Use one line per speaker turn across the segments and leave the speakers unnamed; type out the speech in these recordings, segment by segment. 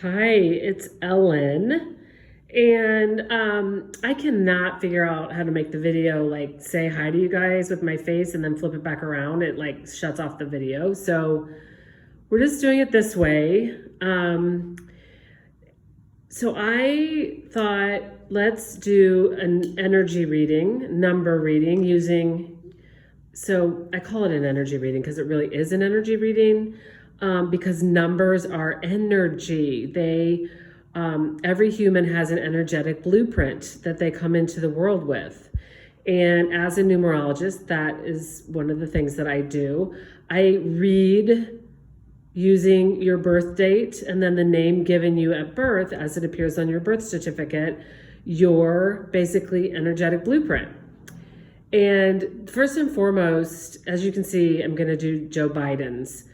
Hi, it's Ellen. And I cannot figure out how to make the video like say hi to you guys with my face and then flip it back around. It like shuts off the video. So we're just doing it this way. So I thought let's do an energy reading, number reading so I call it an energy reading because it really is an energy reading, because numbers are energy. Every human has an energetic blueprint that they come into the world with. And as a numerologist, that is one of the things that I do. I read using your birth date and then the name given you at birth as it appears on your birth certificate, your basically energetic blueprint. And first and foremost, as you can see, I'm going to do Joe Biden's.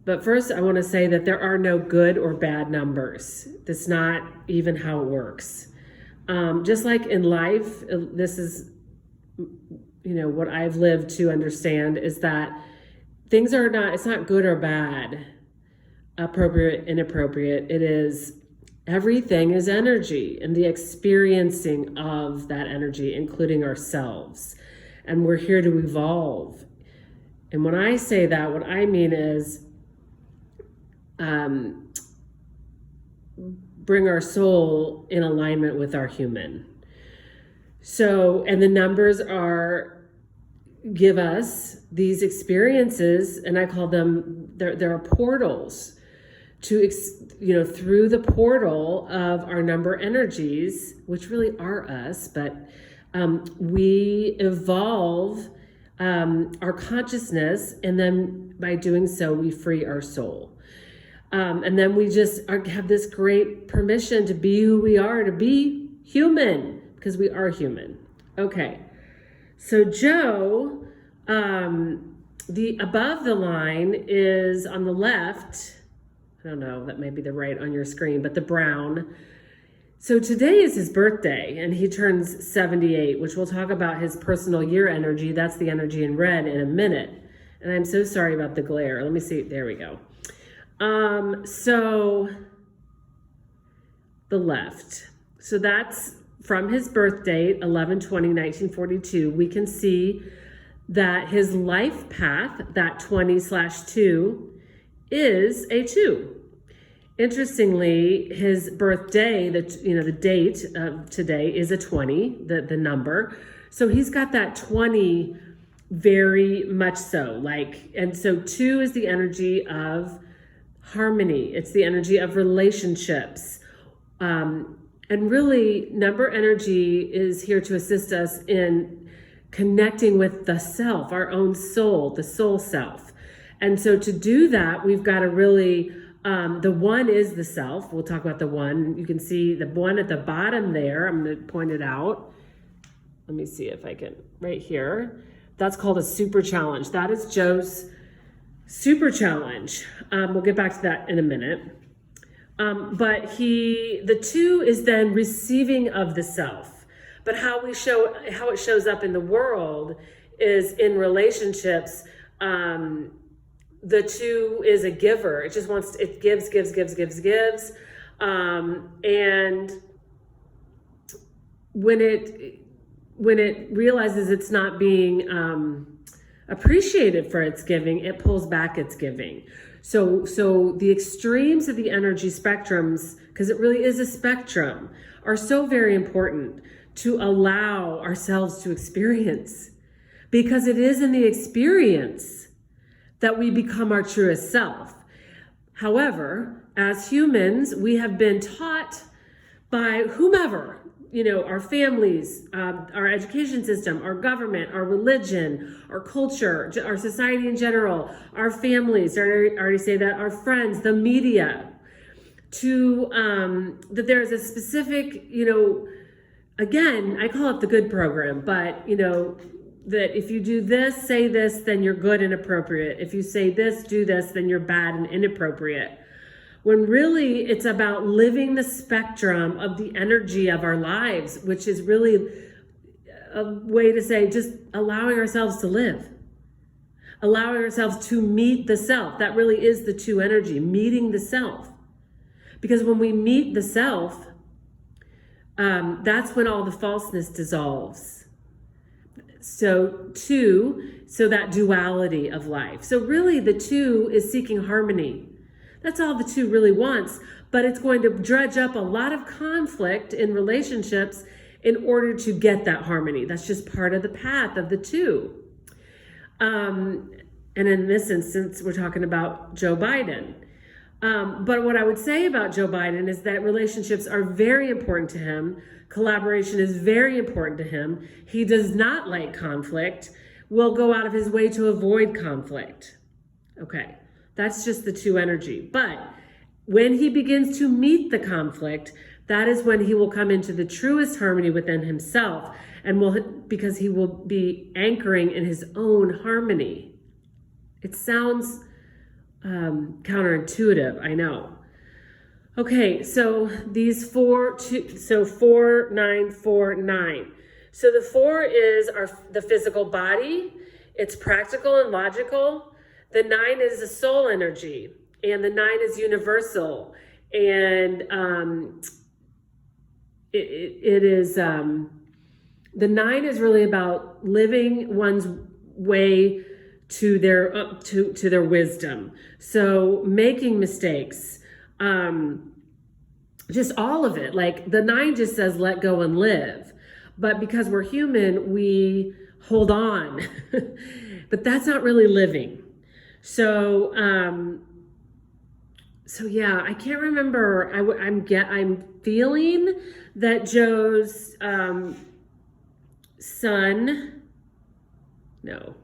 But first, I want to say that there are no good or bad numbers. That's not even how it works. Just like in life, this is, what I've lived to understand is that it's not good or bad, appropriate, inappropriate. Everything is energy and the experiencing of that energy, including ourselves. And we're here to evolve. And when I say that, what I mean is bring our soul in alignment with our human. So, and the numbers give us these experiences, and I call them, there are portals to, through the portal of our number energies, which really are us, but we evolve our consciousness, and then by doing so, we free our soul. And then we just have this great permission to be who we are, to be human, because we are human. Okay, so Joe, the above the line is on the left. I don't know, that may be the right on your screen, but the brown. So today is his birthday and he turns 78, which we'll talk about his personal year energy. That's the energy in red in a minute. And I'm so sorry about the glare. Let me see. There we go. So the left. So that's from his birth date, 11/20/1942. We can see that his life path, that 20/2, is a 2. Interestingly, his birthday, the date of today is a 20, the number. So he's got that 20 very much so. And so 2 is the energy of harmony. It's the energy of relationships. And really, number energy is here to assist us in connecting with the self, our own soul, the soul self. And so to do that, we've got to really, the 1 is the self. We'll talk about the 1. You can see the 1 at the bottom there. I'm going to point it out. Let me see if I can, right here. That's called a super challenge. That is Joe's super challenge. We'll get back to that in a minute. But the 2 is then receiving of the self. But how it shows up in the world is in relationships. The 2 is a giver. It just it gives. And when it realizes it's not being appreciated for its giving, it pulls back its giving. So the extremes of the energy spectrums, because it really is a spectrum, are so very important to allow ourselves to experience, because it is in the experience that we become our truest self. However, as humans, we have been taught by whomever, our families, our education system, our government, our religion, our culture, our society in general, our families, I already say that, our friends, the media, that there's a specific, again, I call it the good program, but, that if you do this, say this, then you're good and appropriate. If you say this, do this, then you're bad and inappropriate. When really it's about living the spectrum of the energy of our lives, which is really a way to say just allowing ourselves to live. Allowing ourselves to meet the self. That really is the 2 energy, meeting the self. Because when we meet the self, that's when all the falseness dissolves. So that duality of life. So really the two is seeking harmony. That's all the two really wants, but it's going to dredge up a lot of conflict in relationships in order to get that harmony. That's just part of the path of the two. And in this instance, we're talking about Joe Biden. But what I would say about Joe Biden is that relationships are very important to him. Collaboration is very important to him. He does not like conflict, will go out of his way to avoid conflict. Okay, that's just the two energy. But when he begins to meet the conflict, that is when he will come into the truest harmony within himself, and because he will be anchoring in his own harmony. It sounds counterintuitive, I know. Okay, so these 4, 9, 4, 9. So the 4 is the physical body. It's practical and logical. The 9 is the soul energy, and the 9 is universal. And the 9 is really about living one's way to their wisdom. So making mistakes, just all of it. Like the 9 just says, let go and live. But because we're human, we hold on, but that's not really living. So yeah, I can't remember. I'm feeling that Joe's son, no,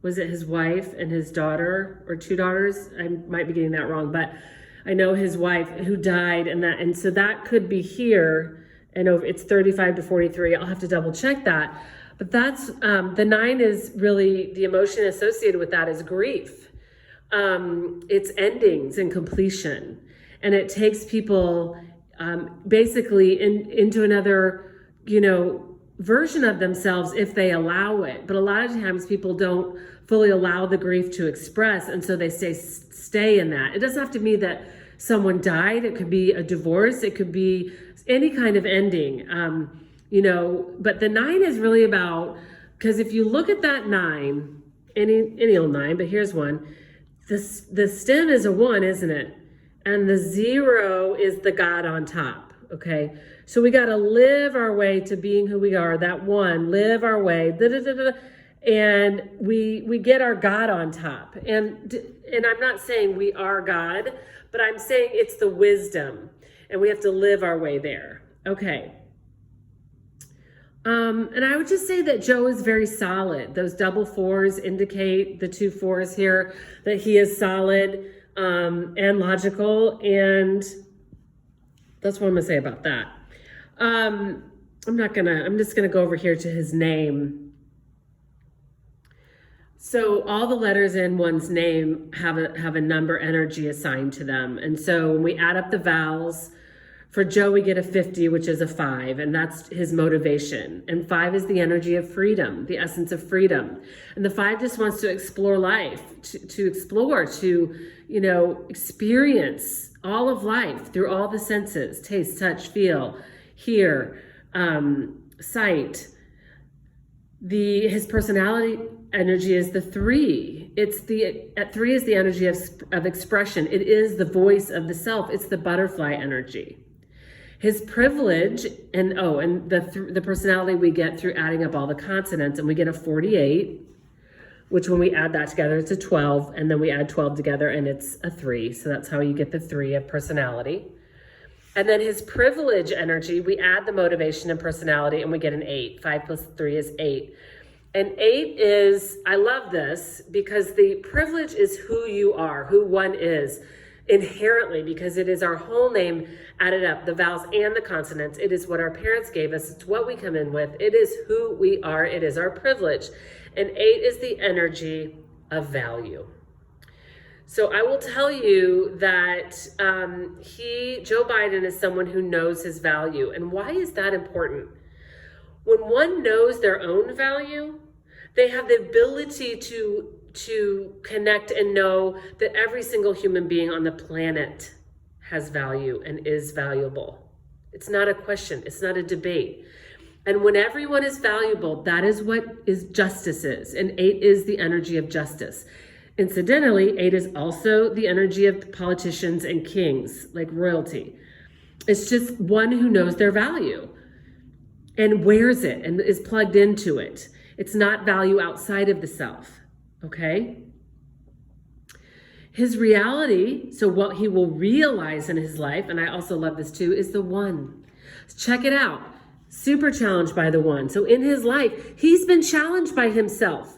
was it his wife and his daughter, or 2 daughters? I might be getting that wrong, but I know his wife who died, and so that could be here. And it's 35 to 43. I'll have to double check that. But that's the 9 is really the emotion associated with that is grief. It's endings and completion, and it takes people basically into another, version of themselves if they allow it. But a lot of times people don't fully allow the grief to express, and so they stay in that. It doesn't have to mean that someone died. It could be a divorce. It could be any kind of ending. But the 9 is really about, because if you look at that 9, any old 9, but here's one. The stem is a 1, isn't it? And the 0 is the God on top. Okay, so we got to live our way to being who we are. That 1, live our way, and we get our God on top. And I'm not saying we are God, but I'm saying it's the wisdom, and we have to live our way there. Okay. And I would just say that Joe is very solid. Those double 4s indicate, the 2 4s here, that he is solid and logical, and that's what I'm gonna say about that. I'm just gonna go over here to his name. So all the letters in one's name have a number energy assigned to them. And so when we add up the vowels, for Joe, we get a 50, which is a 5, and that's his motivation. And 5 is the energy of freedom, the essence of freedom. And the 5 just wants to explore life, to explore, to, experience all of life through all the senses: taste, touch, feel, hear, sight. His personality energy is the 3. At 3 is the energy of expression. It is the voice of the self. It's the butterfly energy. His privilege, and the personality we get through adding up all the consonants, and we get a 48, which when we add that together, it's a 12, and then we add 12 together, and it's a 3. So that's how you get the 3 of personality. And then his privilege energy, we add the motivation and personality, and we get an 8. 5 plus 3 is 8. And 8 is, I love this, because the privilege is who you are, who one is inherently, because it is our whole name added up, the vowels and the consonants. It is what our parents gave us. It's what we come in with. It is who we are. It is our privilege. And 8 is the energy of value. So I will tell you that Joe Biden is someone who knows his value. And why is that important? When one knows their own value, they have the ability to connect and know that every single human being on the planet has value and is valuable. It's not a question. It's not a debate. And when everyone is valuable, that is what is justice is. And 8 is the energy of justice. Incidentally, 8 is also the energy of politicians and kings, like royalty. It's just one who knows their value and wears it and is plugged into it. It's not value outside of the self, okay? His reality, so what he will realize in his life, and I also love this too, is the one. Check it out. Super challenged by the one. So in his life, he's been challenged by himself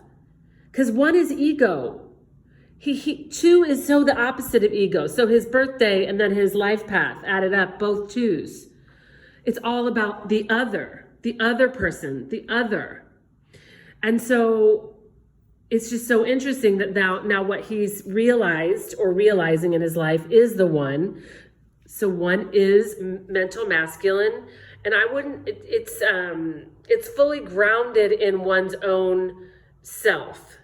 because 1 is ego. 2 is so the opposite of ego. So his birthday and then his life path added up, both 2s. It's all about the other person, the other. And so it's just so interesting that now what he's realized or realizing in his life is the one. So 1 is mental masculine. And I wouldn't, it's fully grounded in one's own self,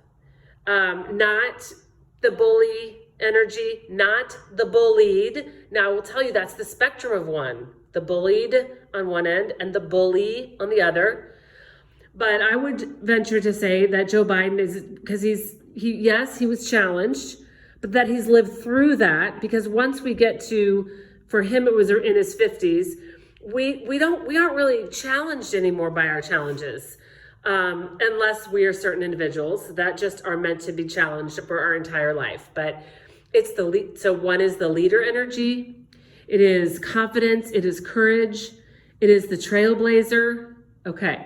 not the bully energy, not the bullied. Now I will tell you that's the spectrum of 1, the bullied on one end and the bully on the other. But I would venture to say that Joe Biden is, because he was challenged, but that he's lived through that, because once we get to, for him, it was in his 50s, we aren't really challenged anymore by our challenges, unless we are certain individuals that just are meant to be challenged for our entire life. But it's so 1 is the leader energy. It is confidence. It is courage. It is the trailblazer. Okay.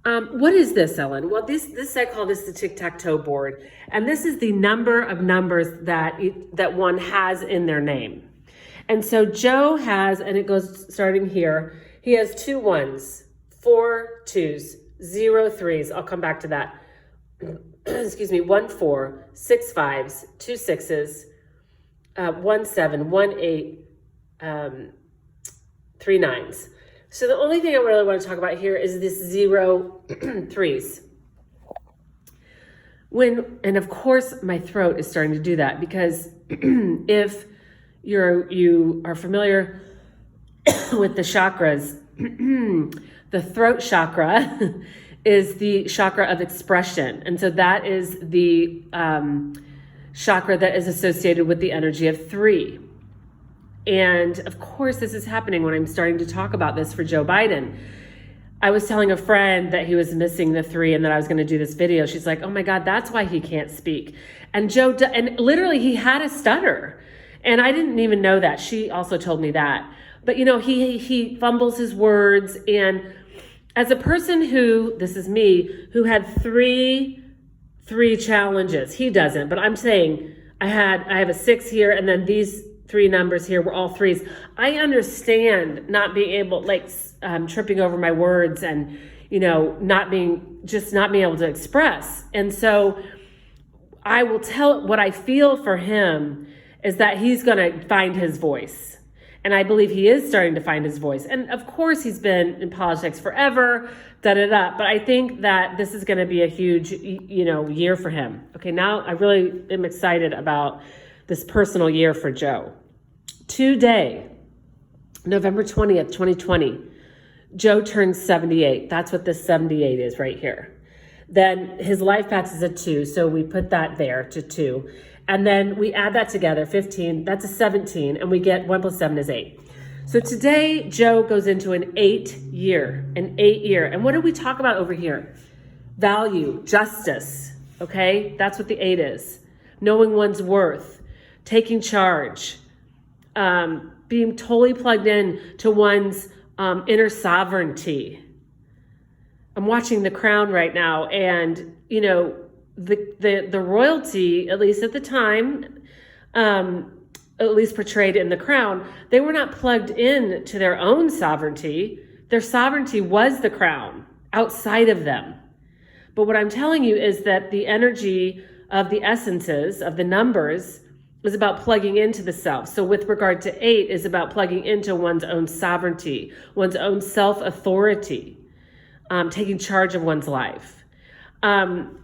What is this, Ellen? Well, this I call this the tic-tac-toe board, and this is the number of numbers that one has in their name. And so Joe has, and it goes starting here, he has 2 1s, 4 2s, 0 3s. I'll come back to that. Excuse me, 1 4, 6 5s, 2 6s, 1 7, 1 8, 3 9s. So the only thing I really want to talk about here is this 0 3s. And of course my throat is starting to do that, because if you are familiar with the chakras, the throat chakra is the chakra of expression. And so that is the chakra that is associated with the energy of 3. And of course, this is happening when I'm starting to talk about this for Joe Biden. I was telling a friend that he was missing the 3 and that I was going to do this video. She's like, oh my God, that's why he can't speak. And and literally he had a stutter. And I didn't even know that. She also told me that. But he fumbles his words. And as a person who, this is me, who had three challenges, he doesn't, but I'm saying I have a 6 here, and then these 3 numbers here were all 3s. I understand not being able, tripping over my words and, not being able to express. And so I will tell what I feel for him is that he's going to find his voice. And I believe he is starting to find his voice. And of course, he's been in politics forever, But I think that this is going to be a huge, year for him. Okay, now I really am excited about this personal year for Joe. Today, November 20th, 2020, Joe turns 78. That's what this 78 is right here. Then his life path is a 2, so we put that there to 2. And then we add that together, 15, that's a 17, and we get 1 plus 7 is 8. So today, Joe goes into an 8 year. And what did we talk about over here? Value, justice, okay? That's what the 8 is. Knowing one's worth, taking charge, being totally plugged in to one's inner sovereignty. I'm watching The Crown right now, and, the royalty, at least at the time, at least portrayed in The Crown, they were not plugged in to their own sovereignty. Their sovereignty was the crown outside of them. But what I'm telling you is that the energy of the essences, of the numbers, is about plugging into the self. So with regard to 8 is about plugging into one's own sovereignty, one's own self-authority, taking charge of one's life. So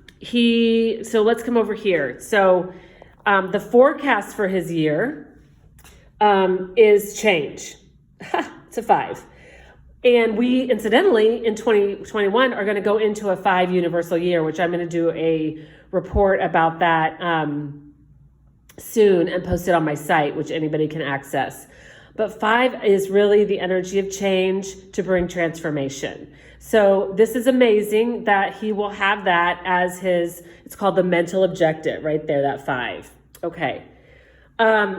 let's come over here. So the forecast for his year is change. It's a 5. And we, incidentally, in 2021 are going to go into a 5 universal year, which I'm going to do a report about that soon and post it on my site, which anybody can access. But 5 is really the energy of change to bring transformation. So this is amazing that he will have that as his, it's called the mental objective right there, that 5. Okay.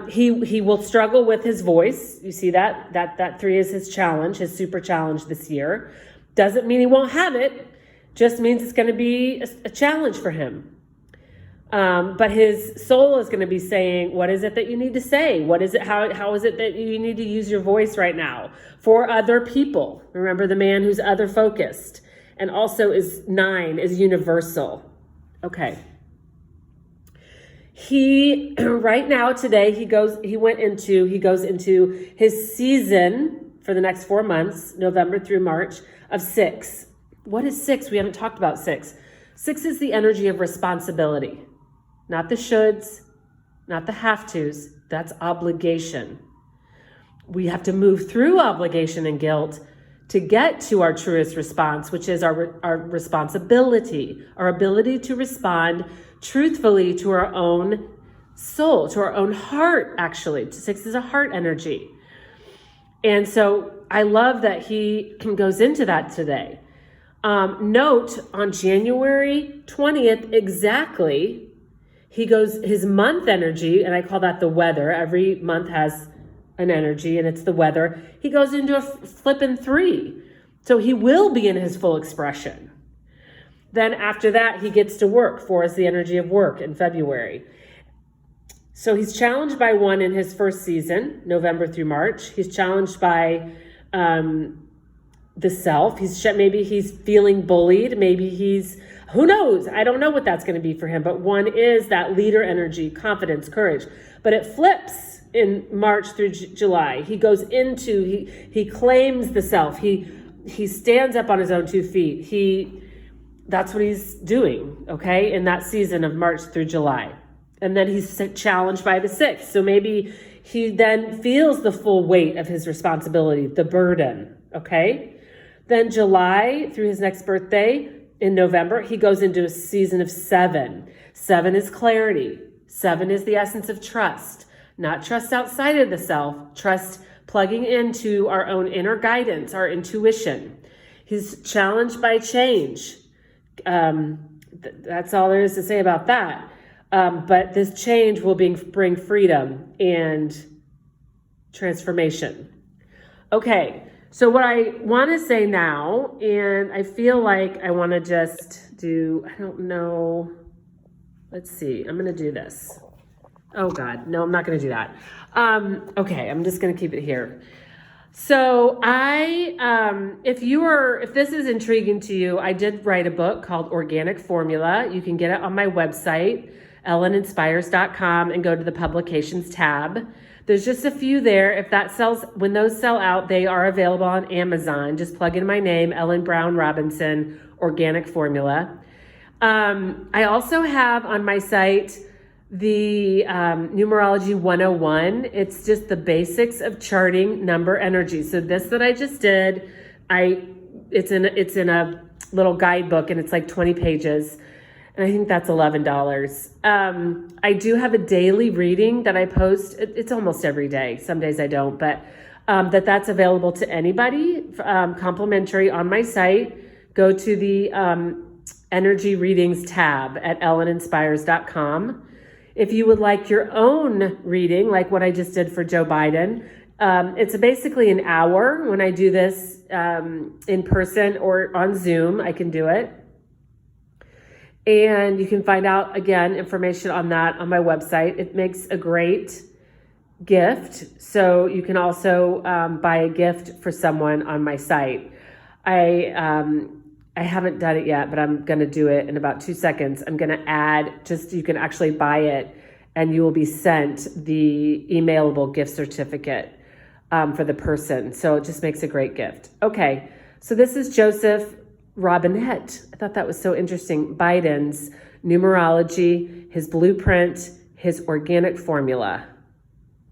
He will struggle with his voice. You see that 3 is his challenge, his super challenge this year. Doesn't mean he won't have it. Just means it's going to be a challenge for him. But his soul is going to be saying, what is it that you need to say? What is it? How is it that you need to use your voice right now for other people? Remember the man who's other focused, and also is 9 is universal. Okay. He right now today he goes into his season for the next 4 months, November through March, of 6. What is 6? We haven't talked about 6. 6 is the energy of responsibility. Not the shoulds, not the have tos. That's obligation. We have to move through obligation and guilt to get to our truest response, which is our responsibility, our ability to respond truthfully to our own soul, to our own heart, actually. 6 is a heart energy. And so I love that he goes into that today. Note on January 20th, exactly, he goes, his month energy, and I call that the weather. Every month has an energy, and it's the weather. He goes into a flippin' 3. So he will be in his full expression. Then after that, he gets to work. 4 is the energy of work in February. So he's challenged by 1 in his first season, November through March. He's challenged by the self. Maybe he's feeling bullied. Maybe he's, who knows? I don't know what that's going to be for him. But 1 is that leader energy, confidence, courage. But it flips in March through July. He goes into, he claims the self. He stands up on his own 2 feet. That's what he's doing, okay, in that season of March through July. And then he's challenged by the 6th. So maybe he then feels the full weight of his responsibility, the burden, okay? Then July through his next birthday in November, he goes into a season of 7. 7 is clarity. 7 is the essence of trust. Not trust outside of the self, trust plugging into our own inner guidance, our intuition. He's challenged by change. That's all there is to say about that. But this change will bring freedom and transformation. Okay, so what I want to say now, and I feel like I want to just do, I don't know, let's see, I'm going to do this. Oh God, no, I'm not going to do that. Okay, I'm just going to keep it here. So if this is intriguing to you, I did write a book called Organic Formula. You can get it on my website, elleninspires.com, and go to the publications tab. There's just a few there. If that sells, when those sell out, they are available on Amazon. Just plug in my name, Ellen Brown Robinson, Organic Formula. I also have on my site the Numerology 101. It's just the basics of charting number energy. So this that I just did, it's in a little guidebook, and it's like 20 pages. And I think that's $11. I do have a daily reading that I post. It's almost every day. Some days I don't, but that's available to anybody, complimentary on my site. Go to the energy readings tab at elleninspires.com. If you would like your own reading, like what I just did for Joe Biden, it's basically an hour. When I do this in person or on Zoom, I can do it. And you can find out, again, information on that on my website. It makes a great gift. So you can also buy a gift for someone on my site. I haven't done it yet, but I'm going to do it in about 2 seconds. I'm going to add, you can actually buy it, and you will be sent the emailable gift certificate for the person. So it just makes a great gift. Okay, so this is Joseph Robinette. I thought that was so interesting. Biden's numerology, his blueprint, his organic formula.